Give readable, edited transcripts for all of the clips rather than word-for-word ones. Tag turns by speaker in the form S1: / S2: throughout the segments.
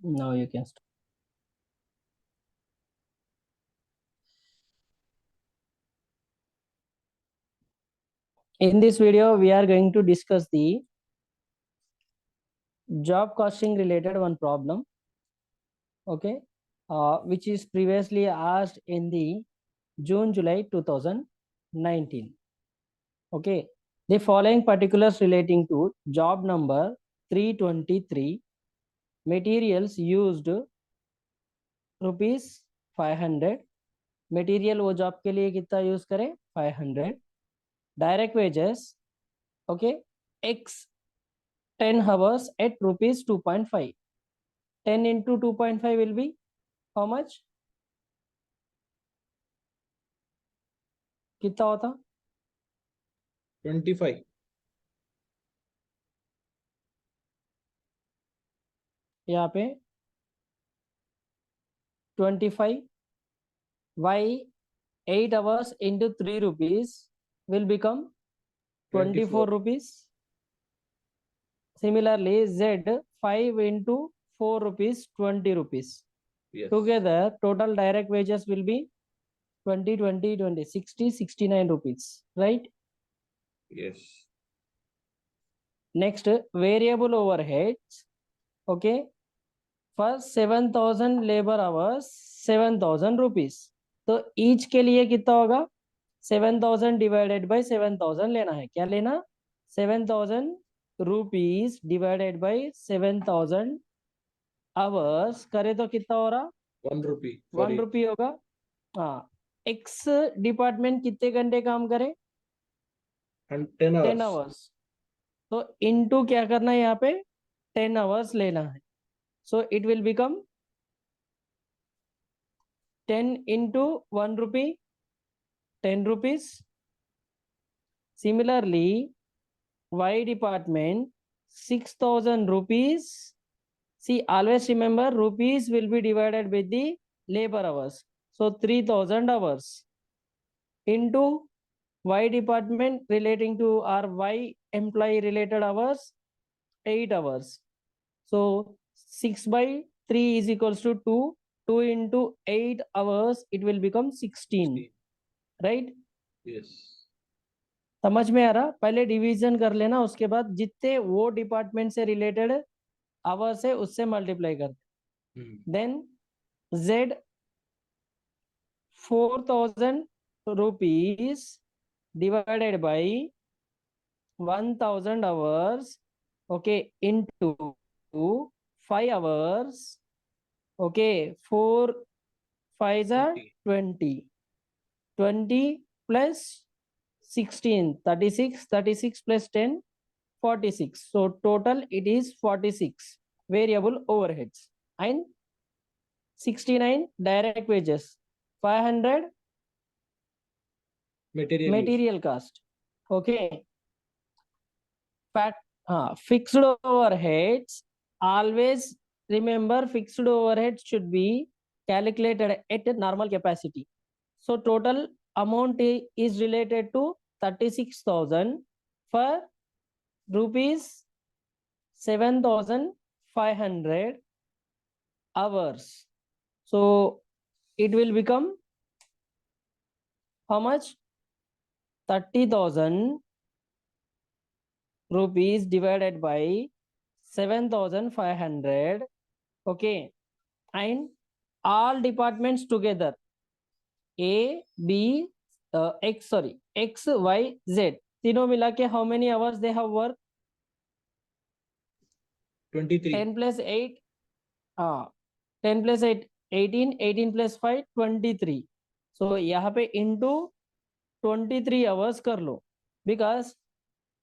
S1: Now you can start. In this video, we are going to discuss the job costing related one problem, okay, which is previously asked in the June-July 2019. Okay, the following particulars relating to job number 323, materials used rupees 500, material वो job के लिए कितना use करें 500, direct wages okay x 10 hours at rupees 2.5, 10 into 2.5 will be how much, कितना होता
S2: 25.
S1: यहाँ पे 25, y 8 hours into 3 rupees will become 24 rupees. Similarly, z 5 into 4 rupees 20 rupees.
S2: Yes.
S1: Together total direct wages will be 20 20 20 60 69 rupees, right?
S2: Yes.
S1: Next, variable overheads, okay, for 7000 labour hours 7000 rupees, तो each के लिए कितना होगा 7000 divided by 7000 लेना है, क्या लेना 7000 rupees divided by 7000 hours करे तो कितना हो रहा
S2: 1 rupee.
S1: 1 रुपी होगा. हाँ, एक्स डिपार्टमेंट कितने घंटे काम करे
S2: 10 hours.
S1: 10 आवर्स, तो इनटू क्या करना है यहाँ पे 10 आवर्स लेना है. So it will become 10 into 1 rupee 10 rupees. Similarly, Y department 6000 rupees. See, always remember rupees will be divided with the labor hours. So 3000 hours into Y department relating to our Y employee related hours 8 hours. So 6 by 3 is equals to 2. 2 into 8 hours, it will become 16. Right?
S2: Yes.
S1: समझ में आ रहा, पहले division कर लेना, उसके बाद जितने वो डिपार्टमेंट से रिलेटेड आवर्स है उससे मल्टीप्लाई कर. Then z 4000 rupees divided by 1000 hours, okay, into 5 hours, okay, 4 5s are 20, 20 plus 16 36, 36 plus 10 46, so total it is 46 variable overheads and 69 direct wages, 500 material cost, okay. Fixed overheads, always remember fixed overheads should be calculated at normal capacity. So total amount is related to 36,000 for rupees 7,500 hours. So it will become how much 30,000 rupees divided by 7,500, okay, and all departments together A B X Y Z तीनों मिला के how many hours they have worked
S2: 23.
S1: 10 plus 8 10 plus 8 18, 18 plus 5 23. So यहाँ पे into 23 hours कर लो, because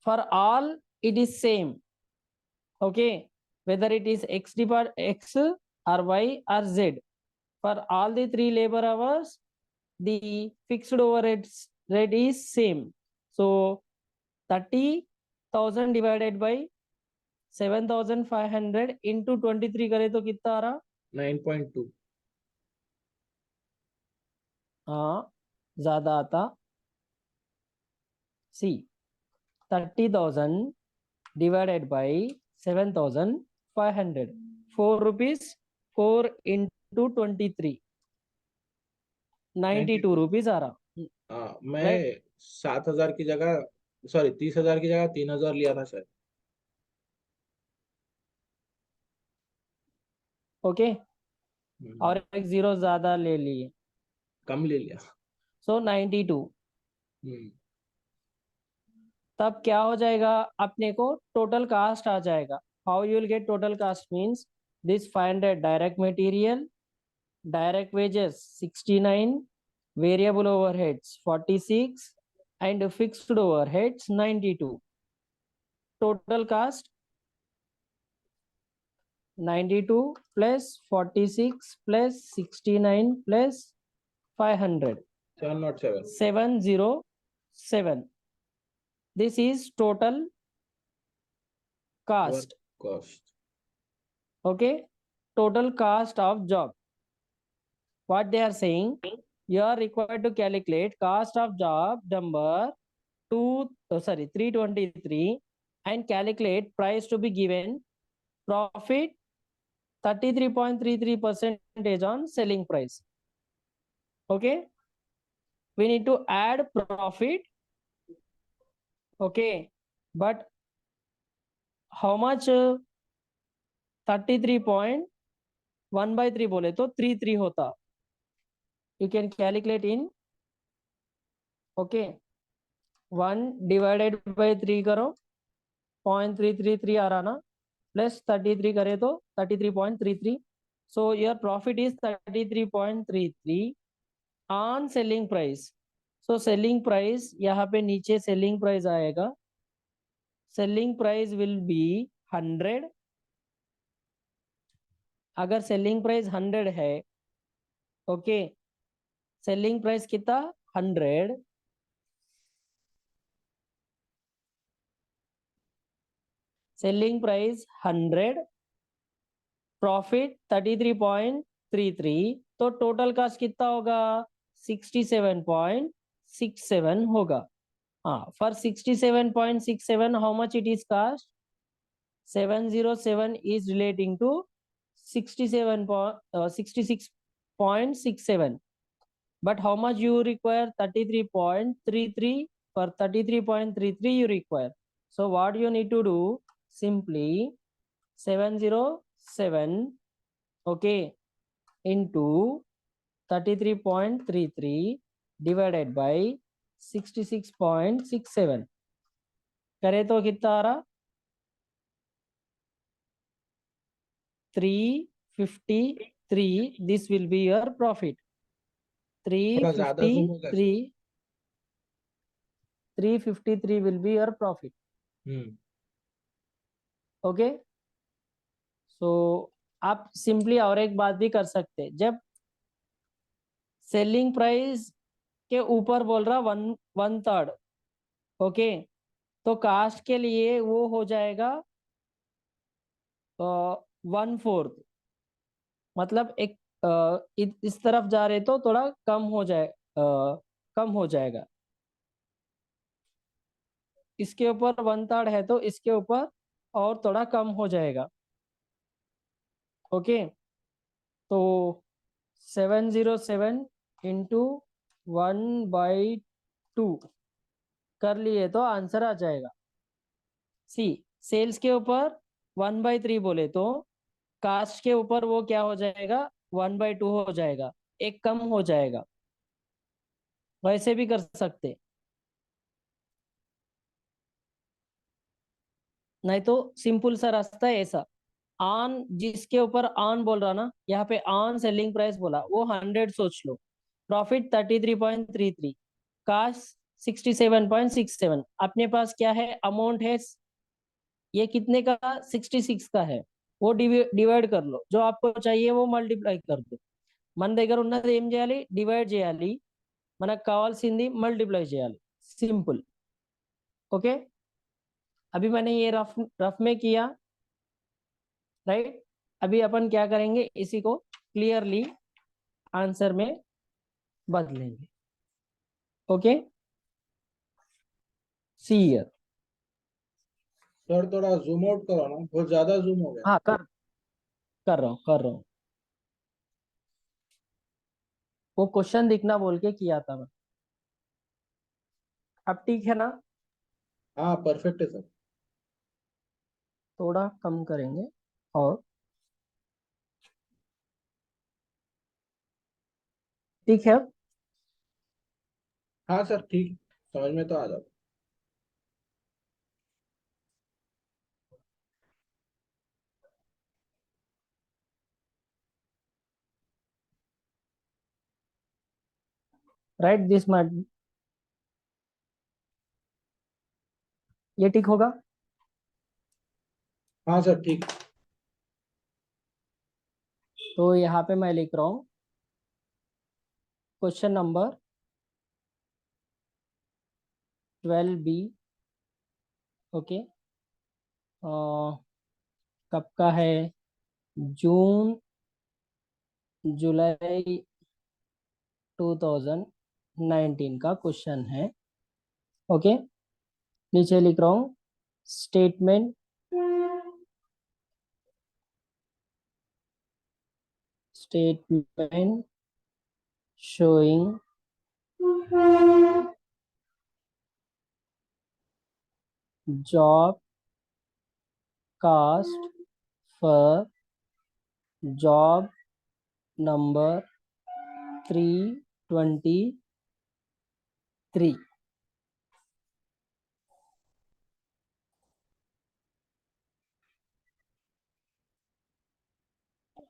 S1: for all it is same, okay, whether it is X or Y or Z, for all the 3 labor hours the fixed overheads rate is same. So 30,000 divided by 7,500 into 23 करे तो कितना आ रहा
S2: 9.2.
S1: हाँ, ज्यादा आता. सी 30,000 divided by 7,500, 4 rupees 4 into 23, 92 rupees आ रहा.
S2: हाँ, मैं
S1: राइट.
S2: 7,000 की जगह, सॉरी 30,000 की जगह 3,000 लिया था शायद.
S1: ओके.
S2: हम्म,
S1: और एक जीरो ज्यादा ले लिए.
S2: कम ले लिया.
S1: सो 92.
S2: हम्म.
S1: तब क्या हो जाएगा, अपने को टोटल कास्ट आ जाएगा. How you will get total cast means this 500 direct material, direct wages 69, variable overheads 46, and fixed overheads 92. Total cost 92 plus 46 plus 69 plus 500,
S2: 707.
S1: 707. This is total
S2: Work
S1: cost.
S2: cost.
S1: Okay, total cost of job. What they are saying, you are required to calculate cost of job number 323 and calculate price to be given, profit 33.33% on selling price. Okay, we need to add profit. Okay, but how much 33.1/3 बोले तो 33 होता. You can calculate in. Okay, 1 divided by 3 करो, 0.333 आ रहा ना, plus 33 करे तो 33.33. So your profit is 33.33 on selling price. So selling price यहाँ पे नीचे selling price आएगा. Selling price will be 100. अगर selling price 100 है, ओके, selling price कितना 100, selling price 100, प्रॉफिट 33.33, तो टोटल कास्ट कितना होगा 67.67 होगा. हाँ, for 67.67 how much it is cost, 707 is relating to 66.67, but how much you require 33.33, for 33.33 you require. So what you need to do, simply 707, okay, into 33.33 divided by 66.67 करे तो कितना आ रहा 353. This will be your profit.
S2: थोड़ा ज्यादा zoom होगा इसका.
S1: 353 will be your profit. Okay. So आप simply और एक बात भी कर सकते हैं, जब सेलिंग प्राइस के ऊपर बोल रहा 1/3, ओके, तो कास्ट के लिए वो हो जाएगा 1/4. मतलब एक इस तरफ जा रहे तो थोड़ा कम हो जाए, कम हो जाएगा. इसके ऊपर 1/3 है तो इसके ऊपर और थोड़ा कम हो जाएगा. ओके, तो 707 इंटू 1/2 कर लिए तो आंसर आ जाएगा. सी, सेल्स के ऊपर 1/3 बोले तो कास्ट के ऊपर वो क्या हो जाएगा 1/2 हो जाएगा, एक कम हो जाएगा. वैसे भी कर सकते, नहीं तो सिंपल सा रास्ता है ऐसा. ऑन जिसके ऊपर ऑन बोल रहा ना, यहाँ पे ऑन सेलिंग प्राइस बोला वो 100 सोच लो, प्रॉफिट 33.33, कास्ट 67.67. अपने पास क्या है अमाउंट है, ये कितने का 66 का है, वो డివైడ్ कर लो, जो आपको चाहिए वो మల్టిప్లై कर दो. మన దగ్గర ఉన్నది ఏం చేయాలి, డివైడ్ చేయాలి, మనకు కావాల్సింది మల్టిప్లై చేయాలి, సింపుల్. ओके, अभी मैंने ये रफ में किया, राइट. अभी अपन क्या करेंगे, इसी को क्लियरली आंसर में बदलेंगे. Okay, see here.
S2: सर थोड़ा जूम आउट करो ना, बहुत ज्यादा जूम हो गया.
S1: हाँ, कर रहा हूँ. वो क्वेश्चन दिखना बोल के किया था मैं। अब ठीक है ना?
S2: हाँ परफेक्ट है सर।
S1: थोड़ा कम करेंगे और ठीक है। अब
S2: हाँ सर ठीक, समझ में तो आ जाता।
S1: राइट दिस मैट, ये ठीक होगा?
S2: हाँ सर ठीक।
S1: तो यहाँ पे मैं लिख रहा हूँ क्वेश्चन नंबर 12B। ओके, कब का है? जून जुलाई 2019 का क्वेश्चन है। ओके, नीचे लिख रहा हूँ statement statement showing job cost for job number 323।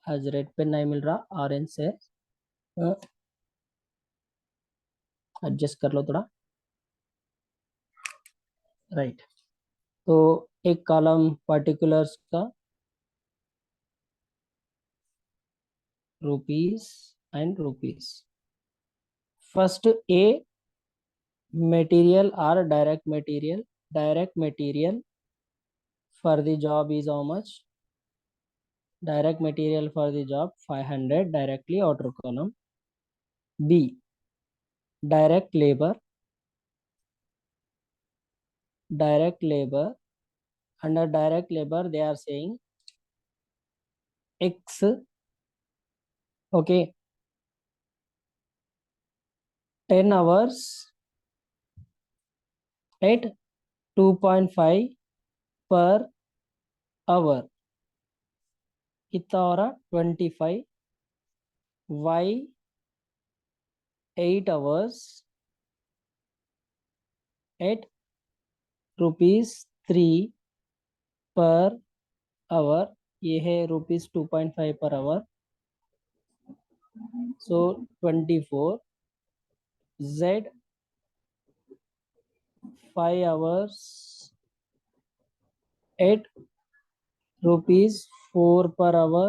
S1: आज रेड पेन नहीं मिल रहा, ऑरेंज से एडजस्ट कर लो थोड़ा। राइट, तो एक कॉलम पर्टिकुलर्स का rupees and rupees. First A material or direct material for the job is how much? Direct material for the job 500 directly, outer column. B direct labor, under direct labor they are saying x. Okay, 10 hours at 2.5 per hour, कितना हो रहा? 25। y 8 hours at ₹3 per hour, ये है ₹2.5 per hour, so 24। z 5 hours at ₹4 per hour,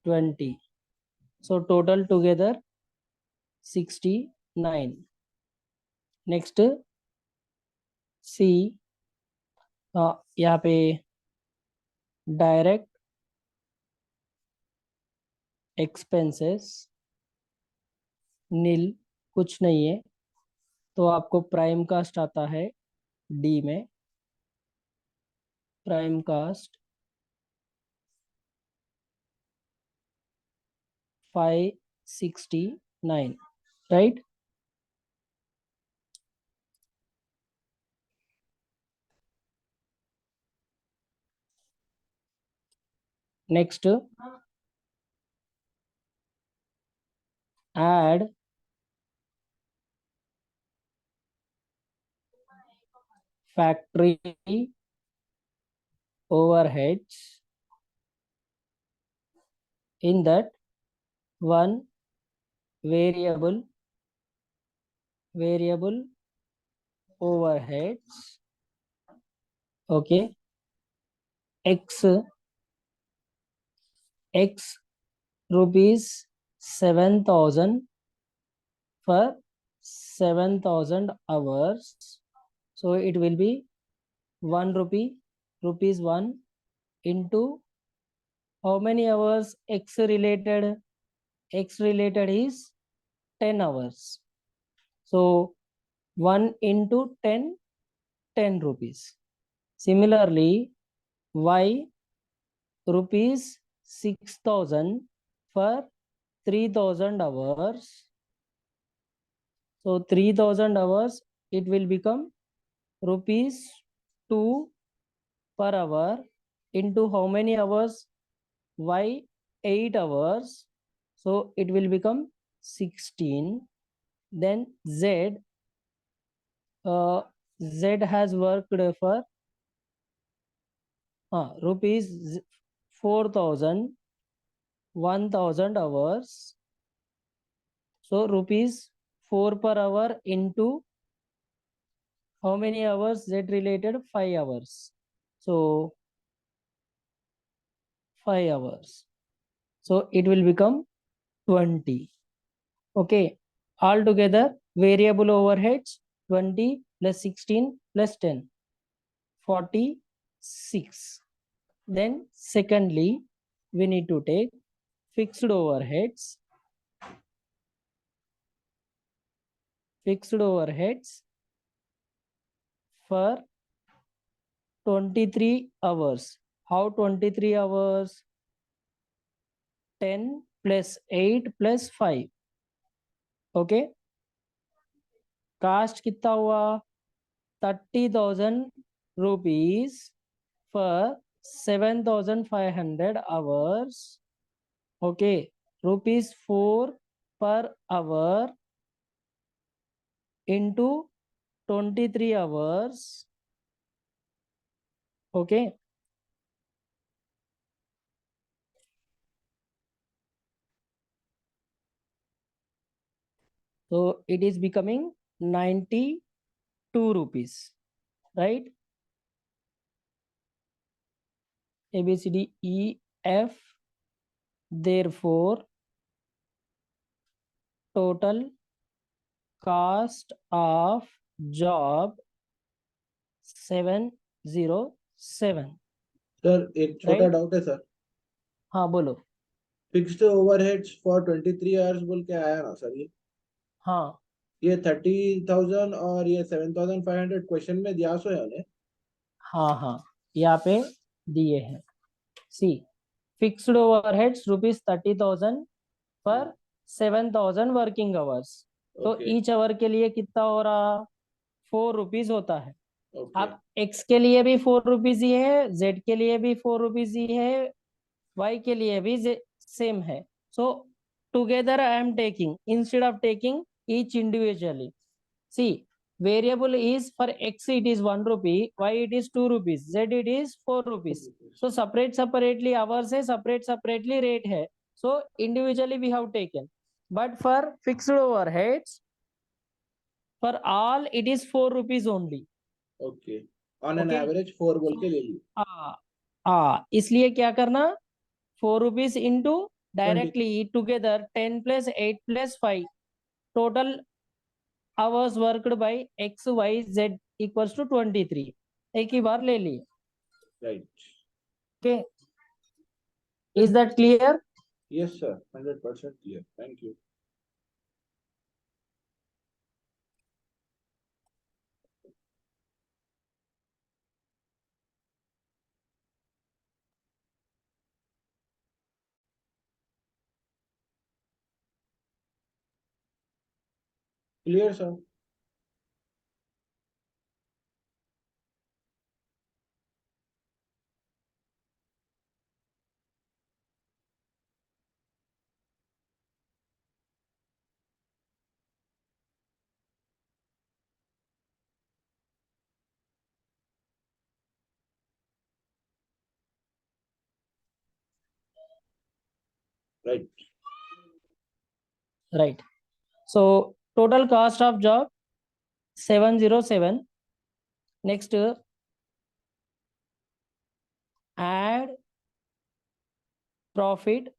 S1: 20, so total together 69। Next सी, यहाँ पे direct expenses नील, कुछ नहीं है, तो आपको प्राइम कास्ट आता है डी में। Prime cost 569, right. Next add factory overheads in that one variable overheads, okay, x rupees 7,000 for 7,000 hours, so it will be 1 rupee, rupees 1 into how many hours? X related is 10 hours, so 1 into 10, 10 rupees. Similarly, y rupees 6,000 for 3,000 hours. So 3,000 hours, it will become rupees 2 per hour into how many hours? Y 8 hours. So it will become 16. Then Z has worked for rupees 4,000 1,000 hours. So rupees 4 per hour into how many hours? Z related 5 hours. So 5 hours. So it will become 20. Okay. Altogether, variable overheads 20 plus 16 plus 10. 46. Then secondly, we need to take fixed overheads. Fixed overheads for 23 hours. How 23 hours? 10 plus 8 plus 5. Okay. Cost कितना हुआ? 30,000 rupees for 7,500 hours. Okay. Rupees 4 per hour into 23 hours. Okay. So it is becoming 92 rupees, right? A, B, C, D, E, F. Therefore, total cost of job 707.
S2: Sir एक छोटा
S1: right?
S2: Doubt है sir,
S1: हाँ बोलो.
S2: Fixed overheads for 23 hours बोल के आया ना sir,
S1: हाँ
S2: ये 30,000 और ये 7,500 क्वेश्चन में दिया सो है उन्हें।
S1: हाँ यहाँ पे दिए हैं. सी फिक्स्ड ओवरहेड्स रुपीज 30,000 पर 7,000 वर्किंग आवर्स. तो
S2: ओके
S1: ईच आवर के लिए कितना हो रहा? 4 रुपीज होता है.
S2: ओके
S1: अब एक्स के लिए भी 4 रुपीज ही है, जेड के लिए भी 4 रुपीज ही है, वाई के लिए भी सेम है. So together I am taking instead of taking each individually. See variable is for x it is 1 rupee, y it is 2 rupees, z it is 4 rupees. So separately hours है, separately rate है. So individually we have taken, but for fixed overheads for all it is 4 rupees only.
S2: Okay, on an
S1: Okay.
S2: Average 4 बोल के ले ली।
S1: इसलिए क्या करना? 4 rupees into
S2: 20
S1: directly together 10 plus 8 plus 5 total hours worked by x y z equals to 23. एक ही बार ले लिए.
S2: Right,
S1: Okay. Is that clear?
S2: Yes sir, 100% clear, thank you. Clear sir. Right,
S1: Right. So total cost of job 707. Next, add profit.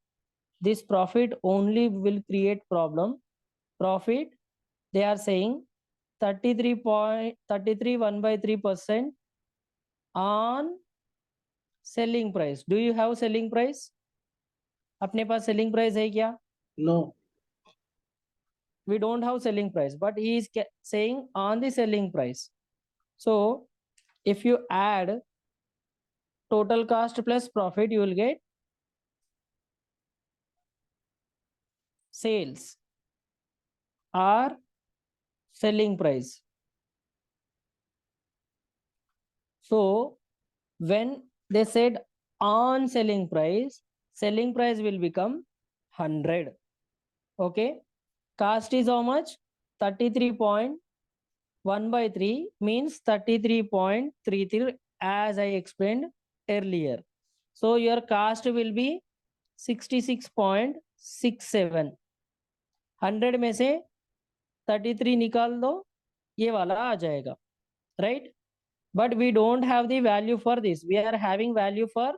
S1: This profit only will create problem. Profit, they are saying 33 1/3% on selling price. Do you have selling price? अपने पास selling price है क्या?
S2: No,
S1: We don't have selling price, but he is saying on the selling price. So if you add total cost plus profit, you will get sales or selling price. So when they said on selling price will become 100. Okay, cost is how much? 33.1 by 3 means 33.33 as I explained earlier. So your cost will be 66.67. 100 में से 33 निकाल दो, ये वाला आ जाएगा, right? But we don't have the value for this. We are having value for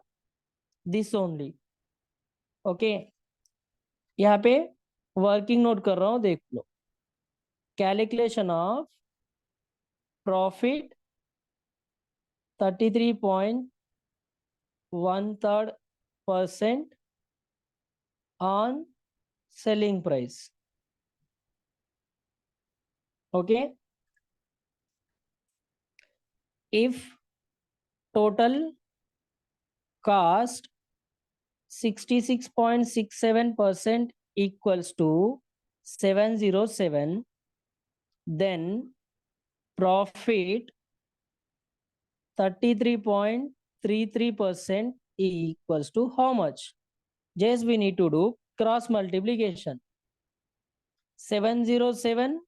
S1: this only. Okay, यहाँ पे working note कर रहा हूँ, देख लो. Calculation of profit 33.13% on selling price. Okay, if total cost 66.67% equals to 707, then profit 33.33% equals to how much? Just we need to do cross multiplication. 707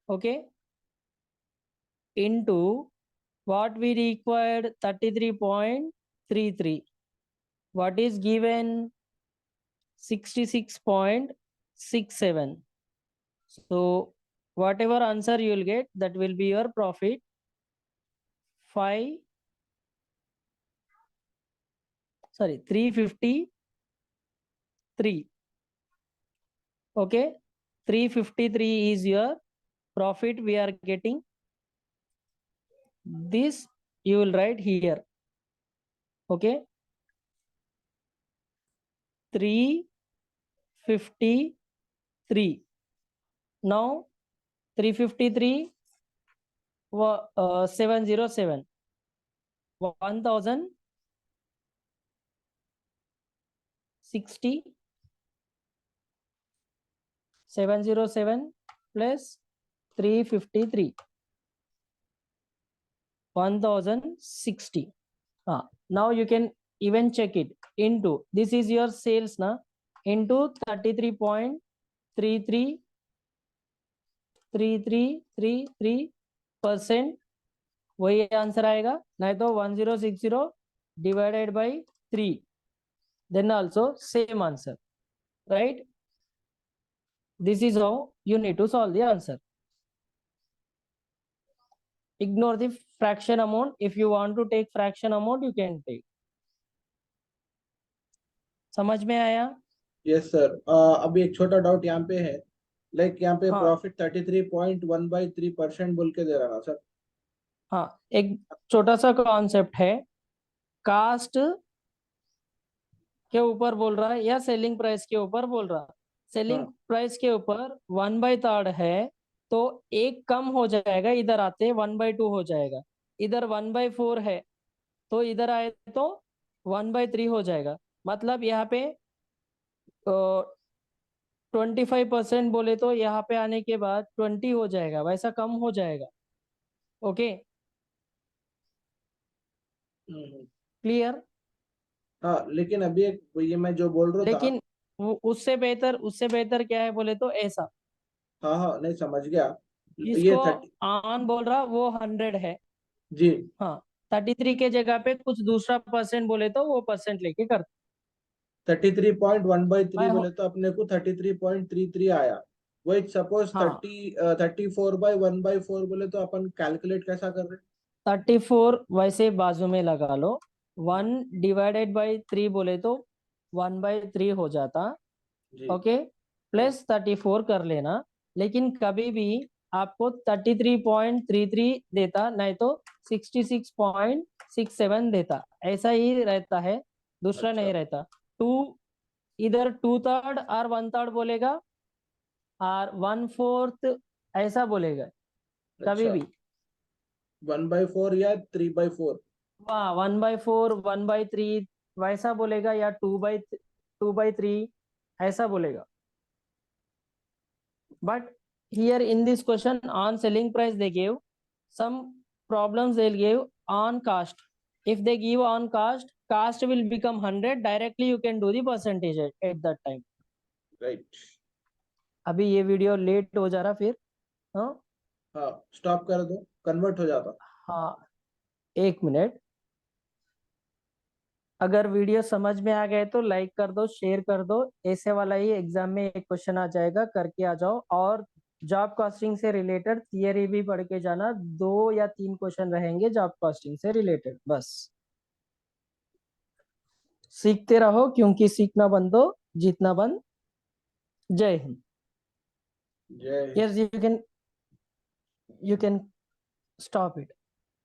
S1: okay, into what we required 33.33, what is given 66.67. so whatever answer you will get, that will be your profit. 353. Okay, 353 is your profit we are getting. This you will write here. Okay, 353. Now 353 707 1060 707 plus 353 1060. Now you can even check it into, this is your sales na, into 33.3333%, वही answer आएगा. नहीं तो 1060 divided by 3, then also same answer, right? This is how you need to solve the answer. Ignore the fraction amount. If you want to take fraction amount, you can take. समझ में आया?
S2: Yes sir. अभी एक छोटा doubt यहाँ पे है, like यहाँ पे
S1: हाँ.
S2: प्रॉफिट 33.1/3% बोल के दे रहा ना सर.
S1: हाँ, एक छोटा सा कॉन्सेप्ट है. कास्ट के ऊपर बोल रहा है या सेलिंग प्राइस के ऊपर बोल रहा है? सेलिंग प्राइस के ऊपर 1/3 है, तो एक कम हो जाएगा, इधर आते 1/2 हो जाएगा. इधर 1/4 है, तो इधर आए तो 1/3 हो जाएगा. मतलब यहाँ पे 25% बोले तो यहाँ पे आने के बाद 20 हो जाएगा, वैसा कम हो जाएगा. Okay, clear?
S2: हाँ, लेकिन अभी एक ये मैं जो बोल रहा था.
S1: लेकिन उससे बेहतर क्या है बोले तो ऐसा.
S2: हाँ हाँ, नहीं समझ गया. ये
S1: इसको
S2: 30
S1: ऑन बोल रहा वो 100 है.
S2: जी.
S1: हाँ, 33 के जगह पे कुछ दूसरा परसेंट बोले तो वो परसेंट लेके करते.
S2: 33.1/3 बोले तो अपने को 33.33 आया. वही सपोज
S1: हाँ.
S2: 34/1/4 बोले तो अपन कैलकुलेट कैसा कर रहे?
S1: 34 वैसे बाजू में लगा लो. 1/3 बोले तो 1/3 हो जाता. ओके, प्लस 34 कर लेना. लेकिन कभी भी आपको 33.33 देता, नहीं तो 66.67 देता. ऐसा ही रहता है, दूसरा नहीं रहता. टू इधर 2/3 और 1/3 बोलेगा और 1/4 ऐसा बोलेगा. कभी भी
S2: 1/4 या 3/4.
S1: हाँ 1/4 1/3 वैसा बोलेगा या 2/3 ऐसा बोलेगा. But here in this question on selling price they gave some problems, they'll give on cost. If they give on cost, cost will become 100, directly you can do the percentage at that time.
S2: Right.
S1: अभी ये video late हो जा रहा फिर. हाँ
S2: हाँ, stop कर दो, कन्वर्ट हो जाता.
S1: हाँ 1 मिनट. अगर वीडियो समझ में आ गए तो लाइक कर दो, शेयर कर दो. ऐसे वाला ही एग्जाम में एक क्वेश्चन आ जाएगा, करके आ जाओ. और जॉब कॉस्टिंग से रिलेटेड थियरी भी पढ़ के जाना. 2 या 3 क्वेश्चन रहेंगे जॉब कॉस्टिंग से रिलेटेड. बस सीखते रहो, क्योंकि सीखना बंद दो, जीतना बंद. जय हिंद.
S2: जय.
S1: Yes, you can stop it.